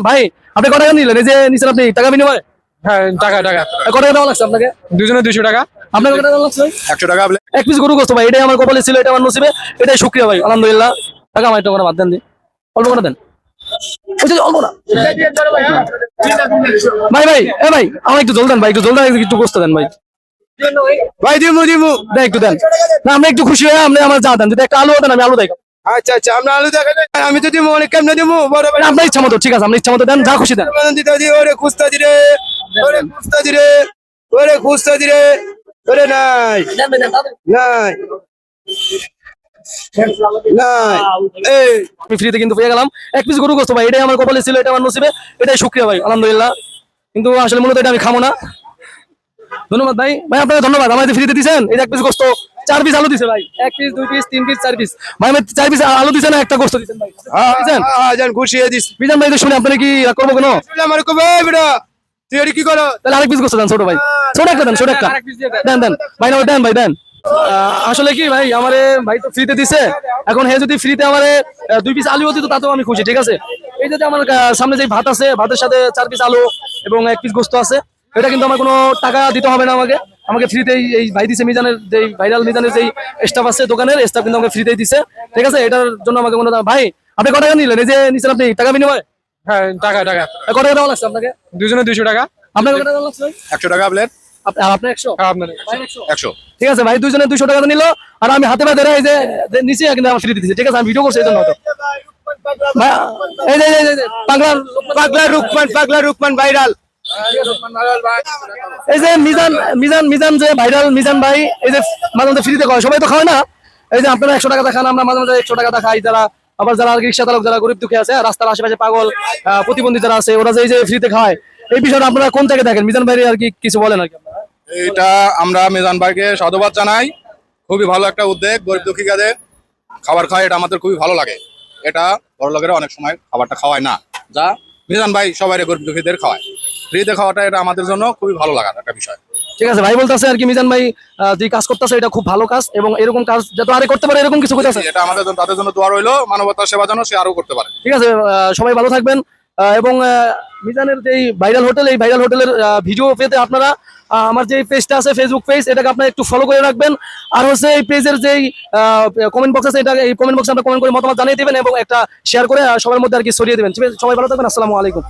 ভাই আপনি কত টাকা নিলেন? এই যে নিছেন আপনি টাকা বিনিময়ে? হ্যাঁ, টাকা টাকা কত টাকা দেওয়া লাগছে আপনাকে? দুজনে 200 টাকা। আপনার কত টাকা দেওয়া লাগছে? 100 টাকা। এক পিস গরু গোস্ত ভাই, এটাই আমার কপালে ছিল, এটা আমার নসিবে, এটাই শুকরিয়া ভাই, আলহামদুলিল্লাহ। টাকা আমার একটু করে বাদ দেন, দি অল্প করে দেন, ওই যে অল্প না ভাই। ভাই এ ভাই আমার একটু জল দেন ভাই, একটু জল দেন, একটু গোস্ত দেন ভাই। ভাই দিমু দিমু। দেন একটু দেন না, আমি একটু খুশি হয়ে আপনি আমার যা দেন, যদি একটা আলু দেন আমি আলু দেই। আচ্ছা আচ্ছা, আমরা আলু দেখেন, আমি তো দিমু, অনেক কেমনে দিমু, বড় বড় আপনার ইচ্ছা মতো, ঠিক আছে আপনার ইচ্ছা মতো দেন, যা খুশি দেন। দিতে দি। ওরে খুস্তা দিরে, ওরে খুস্তা দিরে, ওরে খুস্তা দিরে, ওরে নাই নাই নাই। এই আমি ফ্রিতে কিন্তু পেয়ে গেলাম এক পিস গরু গোস্ত ভাই, এটাই আমার কপালে ছিল, এটা আমার নসিবে, এটাই শুকরিয়া ভাই, আলহামদুলিল্লাহ। কিন্তু আসলে মূলত এটা আমি খাবো না। ধন্যবাদ ভাই, ভাই আপনাকে ধন্যবাদ, আমাদের ফ্রিতে দিয়েছেন। এই যে এক পিস গোস্ত, 4 পিস আলু দিছে ভাই, 1 পিস 2 পিস 3 পিস 4 পিস ভাই, আমি 4 পিস আলু দিছেন, একটা গোস্ত দিছেন ভাই, দিছেন জান খুশি হয়ে দিস। বিজান ভাই। তো শুনে আপনারা কি রাগ করবো কেন? আমার কো ভাই বেটা, তুই এর কি করো? তাহলে আরেক পিস গোস্ত দেন, ছোট ভাই, ছোট একটা দেন, ছোট একটা দেন দেন ভাই, না দেন ভাই দেন। আসলে কি ভাই, আমারে ভাই তো ফ্রিতে দিছে, এখন হে যদি ফ্রিতে আমারে 2 পিস আলু দিত তাতেও আমি খুশি, ঠিক আছে। এই যে আমার সামনে যে ভাত আছে, ভাতের সাথে 4 পিস আলু এবং 1 পিস গোস্ত আছে, এটা কিন্তু আমার কোনো টাকা দিতে হবে না, আমাকে আমাকে ফ্রিতেই এই ভাই দিছে, মিজানের যে ভাইরাল মিজানের যেই স্টাফ আছে দোকানের স্টাফ, কিন্তু আমাকে ফ্রিতেই দিছে, ঠিক আছে। এটার জন্য আমাকে কোনো ভাই আপনি কত টাকা নিলেন? এই যে নিছেন আপনি টাকা বিনিময়ে? হ্যাঁ, টাকা টাকা কত টাকা দেওয়া লাগছে আপনাকে? দুজনে 200 টাকা। আপনার কত টাকা দেওয়া লাগছে? 100 টাকা প্লেট। আপনার 100? হ্যাঁ, আপনার 100। ঠিক আছে ভাই, দুজনে 200 টাকা নিল, আর আমি হাতে পায়ে ধরে এই যে নিচে কিন্তু আমার ফ্রি দিতেছি, ঠিক আছে। আমি ভিডিও করছি এই জন্য তো ভাই, এই যে পাগলা রুকমান ভাইরাল। এই যে মিজান মিজান মিজান যে ভাইরাল মিজান ভাই, এই যে মাঝে মাঝে ফ্রিতে খাওয়া, সবাই তো খায় না। এই যে আপনারা 100 টাকা দেখান, আমরা মাঝে মাঝে 100 টাকা দেখাই, যারা আবার যারা রিক্সা চালক, যারা গরিব দুঃখী আছে, রাস্তার আশেপাশে পাগল প্রতিবন্ধী যারা আছে, ওরা যে এই যে ফ্রিতে খায়, এই বিষয়টা আপনারা কোন থেকে দেখেন? মিজান ভাই আর কি কিছু বলেন আর কি আপনারা? এটা আমরা মিজান ভাইকে সাধুবাদ জানাই, খুবই ভালো একটা উদ্যোগ, গরিব দুঃখী কাদের খাবার খায়, এটা আমাদের খুবই ভালো লাগে। এটা বড় লোকেরা অনেক সময় খাবারটা খাওয়ায় না, যা মিজান ভাই সবাই গরিব দুঃখীদের খাওয়ায়, ফ্রিতে খাওয়াটা এটা আমাদের জন্য খুবই ভালো লাগার একটা বিষয়। ঠিক আছে ভাই, বলতেছে আর কি মিজান ভাই যে কাজ করতেছে এটা খুব ভালো কাজ, এবং এরকম কাজ যাতে আরে করতে পারে, এরকম কিছু করতেছে। এটা আমাদের জন্য, তাদের জন্য দোয়া রইলো, মানবতার সেবা যেন সে আরো করতে পারে। ঠিক আছে, সবাই ভালো থাকবেন। এবং মিজানের যেই ভাইরাল হোটেল, এই ভাইরাল হোটেলের ভিডিও পেতে আপনারা আমার যে পেজটা আছে, ফেসবুক পেজ, এটাকে আপনারা একটু ফলো করে রাখবেন। আর হচ্ছে এই পেজের যেই কমেন্ট বক্স আছে, এটা এই কমেন্ট বক্সে আপনারা কমেন্ট করে মতামত জানিয়ে দিবেন, এবং একটা শেয়ার করে সবার মধ্যে আর কি ছড়িয়ে দিবেন। সবাই ভালো থাকবেন, আসসালামু আলাইকুম।